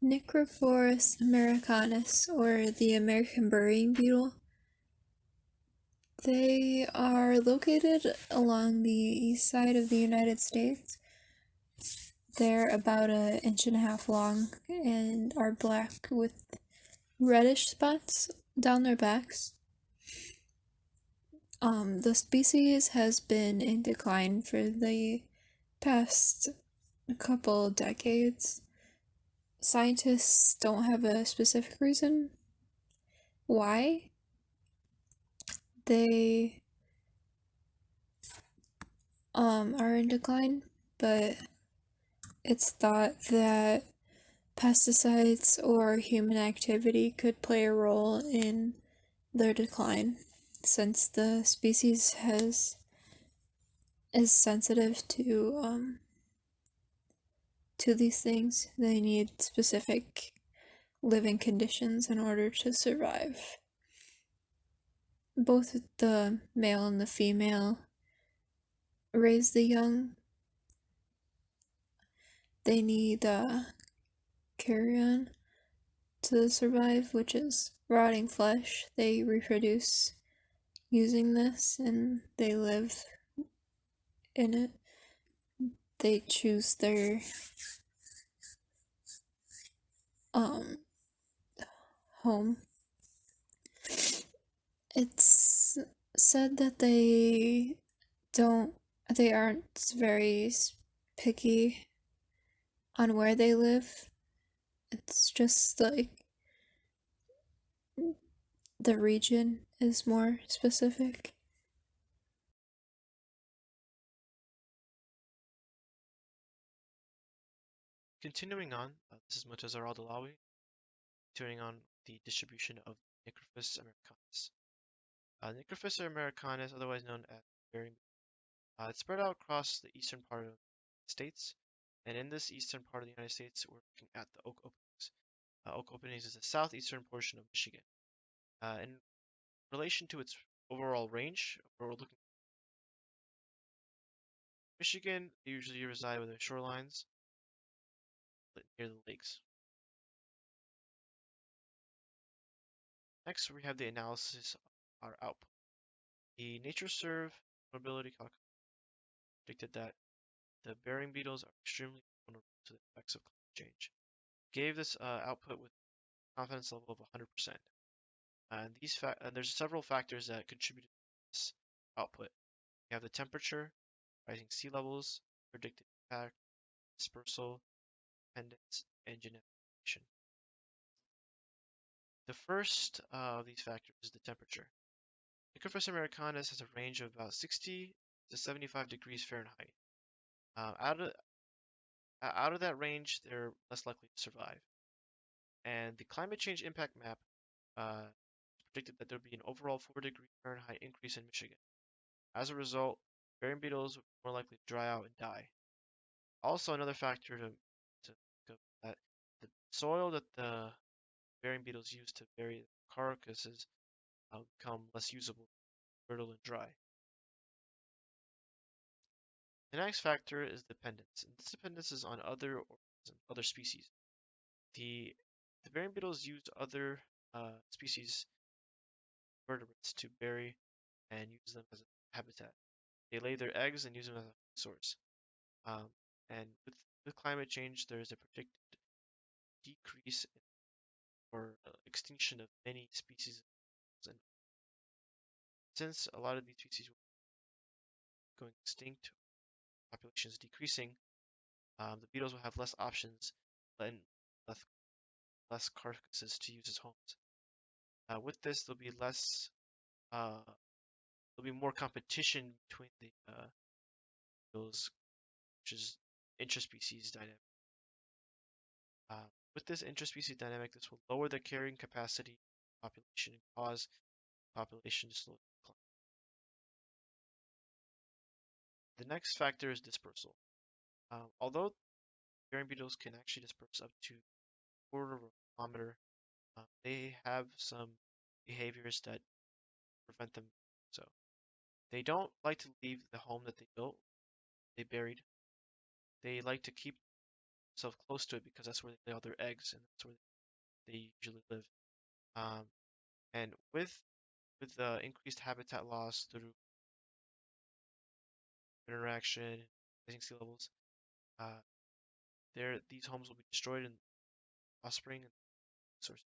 Necrophorus americanus, or the American burying beetle. They are located along the east side of the United States. They're about an inch and a half long and are black with reddish spots down their backs. The species has been in decline for the past couple decades. Scientists don't have a specific reason why. They are in decline, but it's thought that pesticides or human activity could play a role in their decline, since the species is sensitive to these things. They need specific living conditions in order to survive. Both the male and the female raise the young. They need carrion to survive, which is rotting flesh. They reproduce using this and they live in it. They choose their home. It's said that they aren't very picky on where they live. It's just like the region is more specific. Continuing on, this is Muntazar Aldalawi, continuing on the distribution of Necrophis americanus. Necrophis americanus, otherwise known as bearing, it's spread out across the eastern part of the States, and in this eastern part of the United States, we're looking at the Oak Openings. Oak Openings is the southeastern portion of Michigan. In relation to its overall range, we're looking at Michigan, they usually reside within shorelines near the lakes. Next, we have the analysis of our output. The NatureServe probability calculation predicted that the bearing beetles are extremely vulnerable to the effects of climate change. Gave this output with a confidence level of 100%. And there's several factors that contributed to this output. We have the temperature, rising sea levels, predicted impact, dispersal, dependence, and genetic variation. The first of these factors is the temperature. Necrophis americanus has a range of about 60 to 75 degrees Fahrenheit. Out of that range, they're less likely to survive. And the climate change impact map predicted that there would be an overall 4-degree Fahrenheit increase in Michigan. As a result, bearing beetles would be more likely to dry out and die. Also, another factor to think of that the soil that the bearing beetles use to bury carcasses become less usable, brittle and dry. The next factor is dependence, and this dependence is on other organisms, other species. The bearing beetles used other species vertebrates to bury and use them as a habitat. They lay their eggs and use them as a source. And with climate change, there is a predicted decrease or extinction of many species. And since a lot of these species are going extinct, population is decreasing, the beetles will have less options and less carcasses to use as homes. With this, uh, there'll be more competition between the beetles, which is interspecies dynamic. With this interspecies dynamic, this will lower the carrying capacity of the population and cause the population to slowly decline. The next factor is dispersal. Although bearing beetles can actually disperse up to a quarter of a kilometer, they have some behaviors that prevent them. So they don't like to leave the home that they built, they buried. They like to keep themselves close to it because that's where they lay all their eggs and that's where they usually live. Um, and with increased habitat loss through interaction, rising sea levels, uh, these homes will be destroyed and offspring and source.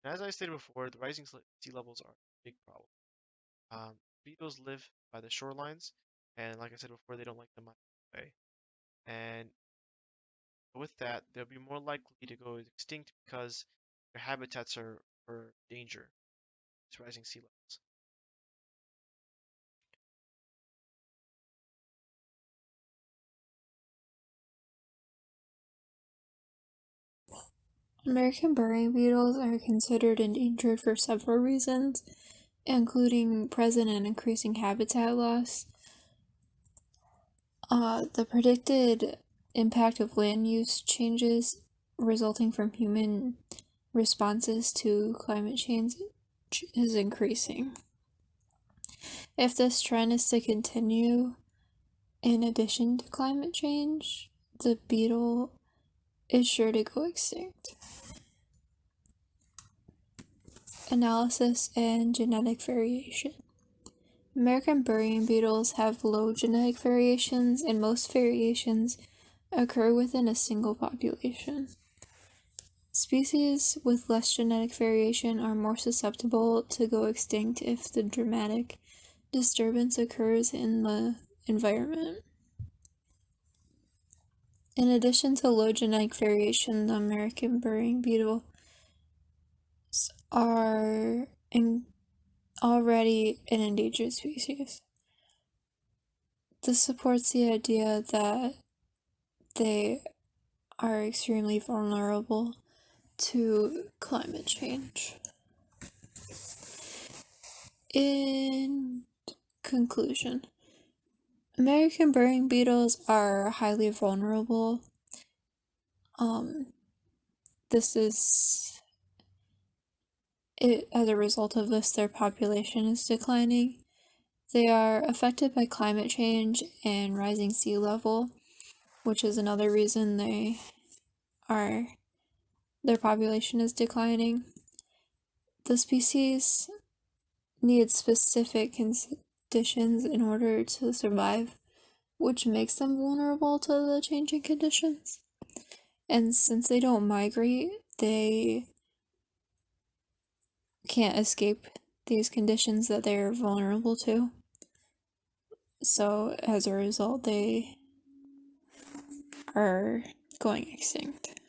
And as I stated before, the rising sea levels are a big problem. Beetles live by the shorelines, and like I said before, they don't like the away. And with that, they'll be more likely to go extinct because their habitats are for danger to rising sea levels. American burying beetles are considered endangered for several reasons, including present and increasing habitat loss. The predicted impact of land use changes resulting from human responses to climate change is increasing. If this trend is to continue, in addition to climate change, the beetle is sure to go extinct. Analysis and genetic variation. American burying beetles have low genetic variations, and most variations occur within a single population. Species with less genetic variation are more susceptible to go extinct if the dramatic disturbance occurs in the environment. In addition to low genetic variation, the American burying beetles are already an endangered species. This supports the idea that they are extremely vulnerable to climate change. In conclusion, American burying beetles are highly vulnerable. This is it. As a result of this, their population is declining. They are affected by climate change and rising sea level, which is another reason their population is declining. The species need specific conditions in order to survive, which makes them vulnerable to the changing conditions. And since they don't migrate, they can't escape these conditions that they're vulnerable to. So, as a result, they are going extinct.